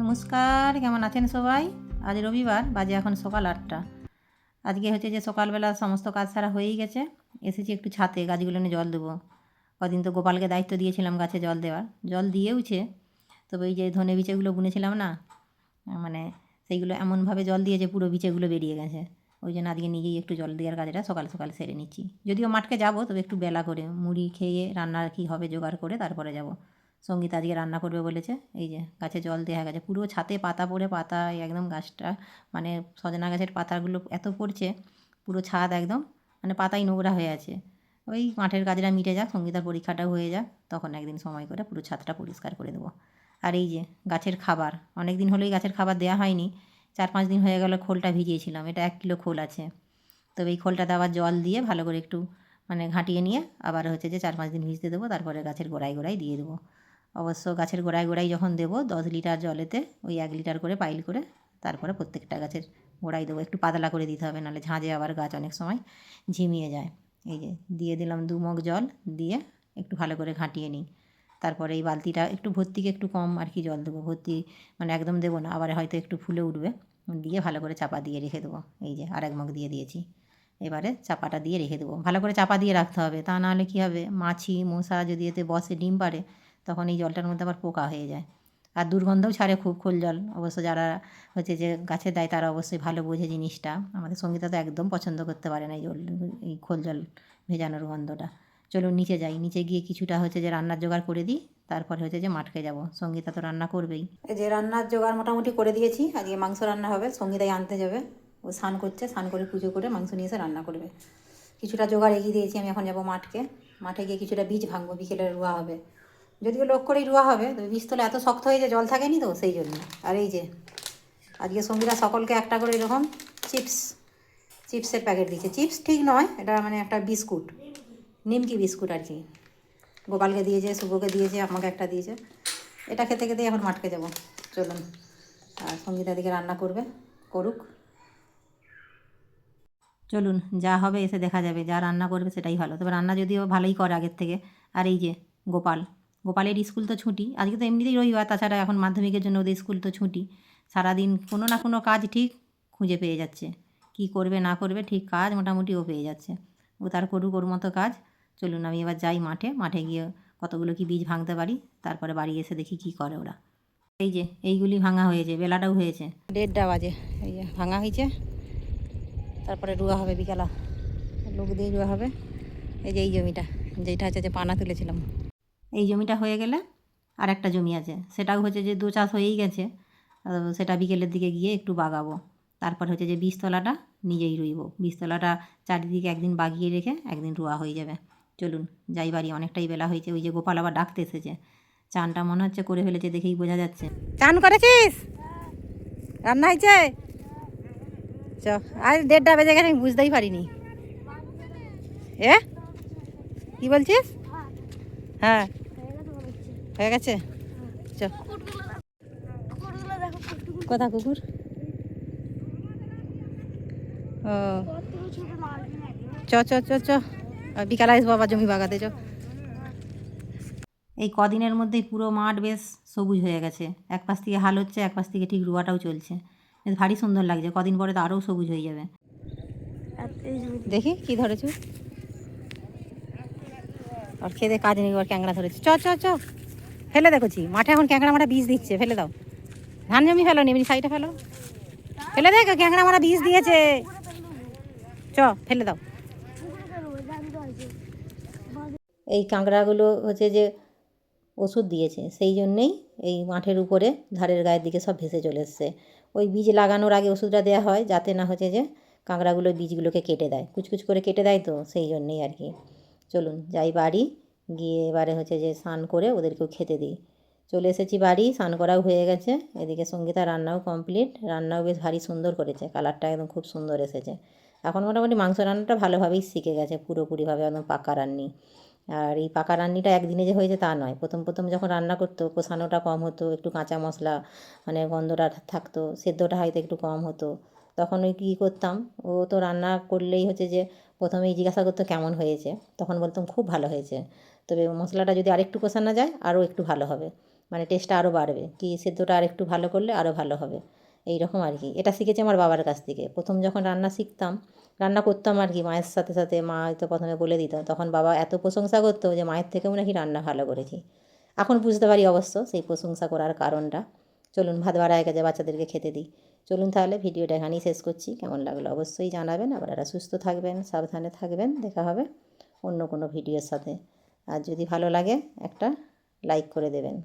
নমস্কার, কেমন আছেন সবাই? আজ রবিবার, বাজে এখন সকাল 8টা। আজকে হচ্ছে যে সকালবেলা সমস্ত কাজ সারা হয়েই গেছে। এসেছি একটু ছাদে গাছগুলো নিয়ে জল দেবো। কদিন তো গোপালকে দায়িত্ব দিয়েছিলাম গাছে জল দেওয়ার, জল দিয়েওছে। তবে ওই যে ধনে বিচেগুলো বুনেছিলাম না, মানে সেইগুলো এমনভাবে জল দিয়েছে পুরো বিচেগুলো বেরিয়ে গেছে। ওই জন্য আজকে নিজেই একটু জল দেওয়ার কাজটা সকাল সকাল সেরে নিচ্ছি। যদিও মাঠকে যাবো, তবে একটু বেলা করে মুড়ি খেয়ে রান্নার কী হবে জোগাড় করে তারপরে যাব। সঙ্গীতা আজকে রান্না করবে বলেছে। এই যে গাছে জল দেওয়া গেছে, পুরো ছাতে পাতা পড়ে পাতা একদম গাছটা, মানে সজনা গাছের পাতাগুলো এত পড়ছে, পুরো ছাদ একদম মানে পাতাই নোংরা হয়ে আছে। ওই মাঠের কাজটা মিটে যাক, সঙ্গীতার পরীক্ষাটাও হয়ে যাক, তখন একদিন সময় করে পুরো ছাদটা পরিষ্কার করে দেবো। আর এই যে গাছের খাবার, অনেক দিন হলেই গাছের খাবার দেওয়া হয়নি। 4-5 দিন হয়ে গেল খোলটা ভিজিয়েছিলাম, এটা 1 কিলো খোল আছে। তবে এই খোলটাতে আবার জল দিয়ে ভালো করে একটু মানে ঘাঁটিয়ে নিয়ে আবার হচ্ছে যে 4-5 দিন ভিজতে দেবো, তারপরে গাছের গোড়ায় গোড়ায় দিয়ে দেবো। অবশ্য গাছের গোড়ায় গোড়ায় যখন দেবো 10 লিটার জলেতে ওই 1 লিটার করে পাইল করে তারপরে প্রত্যেকটা গাছের গোড়ায় দেবো। একটু পাতলা করে দিতে হবে, নাহলে ঝাঁঝে আবার গাছ অনেক সময় ঝিমিয়ে যায়। এই যে দিয়ে দিলাম 2 মগ জল, দিয়ে একটু ভালো করে ঘাঁটিয়ে নিই। তারপরে এই বালতিটা একটু ভর্তিকে একটু কম আর কি জল দেবো, ভর্তি মানে একদম দেবো না, আবার হয়তো একটু ফুলে উঠবে। দিয়ে ভালো করে চাপা দিয়ে রেখে দেবো। এই যে আর 1 মগ দিয়ে দিয়েছি। এবারে চাপাটা দিয়ে রেখে দেবো, ভালো করে চাপা দিয়ে রাখতে হবে, তা নাহলে কী হবে, মাছি মশা যদি এতে বসে ডিম পাড়ে, তখন এই জলটার মধ্যে আবার পোকা হয়ে যায়। আর দুর্গন্ধও ছাড়ে খুব খোল জল। অবশ্য যারা হচ্ছে যে গাছে দেয় তারা অবশ্যই ভালো বোঝে জিনিসটা। আমাদের সঙ্গীতা তো একদম পছন্দ করতে পারে না এই জল, এই খোল জল ভেজানোর গন্ধটা। চলুন নিচে যাই, নিচে গিয়ে কিছুটা হচ্ছে যে রান্নার জোগাড় করে দিই, তারপরে হচ্ছে যে মাঠকে যাব। সঙ্গীতা তো রান্না করবেই। এই যে রান্নার জোগাড় মোটামুটি করে দিয়েছি, আজকে মাংস রান্না হবে, সঙ্গীতাই আনতে যাবে। ও স্নান করছে, স্নান করে পুজো করে মাংস নিয়ে এসে রান্না করবে। কিছুটা জোগাড় এগিয়ে দিয়েছি, আমি এখন যাব মাঠকে। মাঠে গিয়ে কিছুটা বীজ ভাঙবো, বিকেলে রোয়া হবে। যদিও লোক করেই রোয়া হবে, তবে বীজতলা এত শক্ত হয়ে যে জল থাকেনি তো সেই জন্য। আর এই যে আজকে সঙ্গীরা সকলকে একটা করে এরকম চিপসের প্যাকেট দিয়েছে। চিপস ঠিক নয়, এটা মানে একটা বিস্কুট, নিমকি বিস্কুট আর কি। গোপালকে দিয়েছে, শুভকে দিয়েছে, আমাকে একটা দিয়েছে। এটা খেতে খেতেই এখন মাঠকে যাব। চলুন, আর সঙ্গীতা দিকে রান্না করবে, করুক। চলুন, যা হবে এসে দেখা যাবে, যা রান্না করবে সেটাই ভালো। তবে রান্না যদিও ভালোই করে আগের থেকে। আর এই যে গোপালের স্কুল তো ছুটি, আজকে তো এমনিতেই রবিবার, তাছাড়া এখন মাধ্যমিকের জন্য ওদের স্কুল তো ছুটি। সারাদিন কোনো না কোনো কাজ ঠিক খুঁজে পেয়ে যাচ্ছে, কি করবে না করবে ঠিক কাজ মোটামুটি ও পেয়ে যাচ্ছে। ও তার করুক ওর মতো কাজ। চলুন আমি এবার যাই মাঠে গিয়ে কতগুলো কি বীজ ভাঙতে পারি, তারপরে বাড়ি এসে দেখি কি করে ওরা। এই যে এইগুলি ভাঙা হয়েছে, বেলাটাও হয়েছে, 1:30 বাজে। এই যে ভাঙা হয়েছে, তারপরে রুয়া হবে বিকালা, লোক দিয়ে রুয়া হবে। এই যে এই জমিটা, যেটা হচ্ছে যে পানা তুলেছিলাম, এই জমিটা হয়ে গেলে আর একটা জমি আছে, সেটাও হচ্ছে যে 2 চাষ হয়েই গেছে। সেটা বিকেলের দিকে গিয়ে একটু বাগাবো। তারপর হচ্ছে যে বীজতলাটা নিজেই রুইব। বীজতলাটা চারিদিকে একদিন বাগিয়ে রেখে একদিন রুয়া হয়ে যাবে। চলুন যাই বাড়ি, অনেকটাই বেলা হয়েছে। ওই যে গোপাল আবার ডাকতে এসেছে। চানটা মনে হচ্ছে করে ফেলেছে, দেখেই বোঝা যাচ্ছে। চান করেছিস? রান্না হয়েছে? চ, আজ 1:30 বেজে গেছে, আমি বুঝতেই পারিনি। এ কি বলছিস? হ্যাঁ হয়ে গেছে। চ, কোথা কুকুর? ও চ চ চ চ, বিকালে আসবো আবার জমি বাগাতে। চ, এই কদিনের মধ্যেই পুরো মাঠ বেশ সবুজ হয়ে গেছে। এক পাশ থেকে হাল হচ্ছে, এক পাশ থেকে ঠিক রুয়াটাও চলছে। বেশ ভারী সুন্দর লাগছে, কদিন পরে তো আরও সবুজ হয়ে যাবে। দেখি কি ধরেছ, আর খেতে কাজ নেই, আর ক্যাংড়া ধরেছে। চ চ চ, ফেলে দেখছি মাঠে এখন ক্যাংড়া মারা বীজ দিচ্ছে, ফেলে দাও। ধান জমি ফেলো, এমনি সাইডে ফেলো, ফেলে দেখ, ক্যাংড়া মারা বীজ দিয়েছে। চ, ফেলে দাও। এই কাঁকড়াগুলো হচ্ছে যে ওষুধ দিয়েছে, সেই জন্যেই এই মাঠের উপরে ধারের গায়ের দিকে সব ভেসে চলে এসছে। ওই বীজ লাগানোর আগে ওষুধটা দেওয়া হয়, যাতে না হচ্ছে যে কাঁকড়াগুলো বীজগুলোকে কেটে দেয়, কুচকুচ করে কেটে দেয়, তো সেই জন্যেই আর কি। চলুন যাই বাড়ি, গিয়ে এবারে হচ্ছে যে স্নান করে ওদেরকেও খেতে দিই। চলে এসেছি বাড়ি, স্নান করাও হয়ে গেছে। এদিকে সঙ্গীতা রান্নাও কমপ্লিট, রান্নাও বেশ ভারী সুন্দর করেছে, কালারটা একদম খুব সুন্দর এসেছে। এখন মোটামুটি মাংস রান্নাটা ভালোভাবেই শিখে গেছে, পুরোপুরিভাবে একদম পাকা রান্নি। আর এই পাকা রান্নিটা একদিনে যে হয়েছে তা নয়, প্রথম প্রথম যখন রান্না করতো কষানোটা কম হতো, একটু কাঁচা মশলা মানে গন্ধটা থাকতো, সেদ্ধটা হয়তো একটু কম হতো। তখন ওই কী করতাম, ও তো রান্না করলেই হচ্ছে যে প্রথমেই জিজ্ঞাসা করতো কেমন হয়েছে, তখন বলতাম খুব ভালো হয়েছে, তবে মশলাটা যদি আরেকটু কষানো যায় আরও একটু ভালো হবে। মানে টেস্টটা আরও বাড়বে, কি সেদ্ধটা আর একটু ভালো করলে আরও ভালো হবে, এই রকম আর কি। এটা শিখেছি আমার বাবার কাছ থেকে। প্রথম যখন রান্না শিখতাম, রান্না করতাম আর কি মায়ের সাথে সাথে, মা হয়তো প্রথমে বলে দিত, তখন বাবা এত প্রশংসা করতো যে মায়ের থেকেও নাকি রান্না ভালো করেছি। এখন বুঝতে পারি অবশ্য সেই প্রশংসা করার কারণটা। চলুন ভাত বাড়া হয়ে গেছে, বাচ্চাদেরকে খেতে দিই। চলুন তাহলে ভিডিওটা এখানেই শেষ করছি। কেমন লাগলো অবশ্যই জানাবেন। আপনারা সুস্থ থাকবেন, সাবধানে থাকবেন। দেখা হবে অন্য কোনো ভিডিওর সাথে। আর যদি ভালো লাগে একটা লাইক করে দেবেন।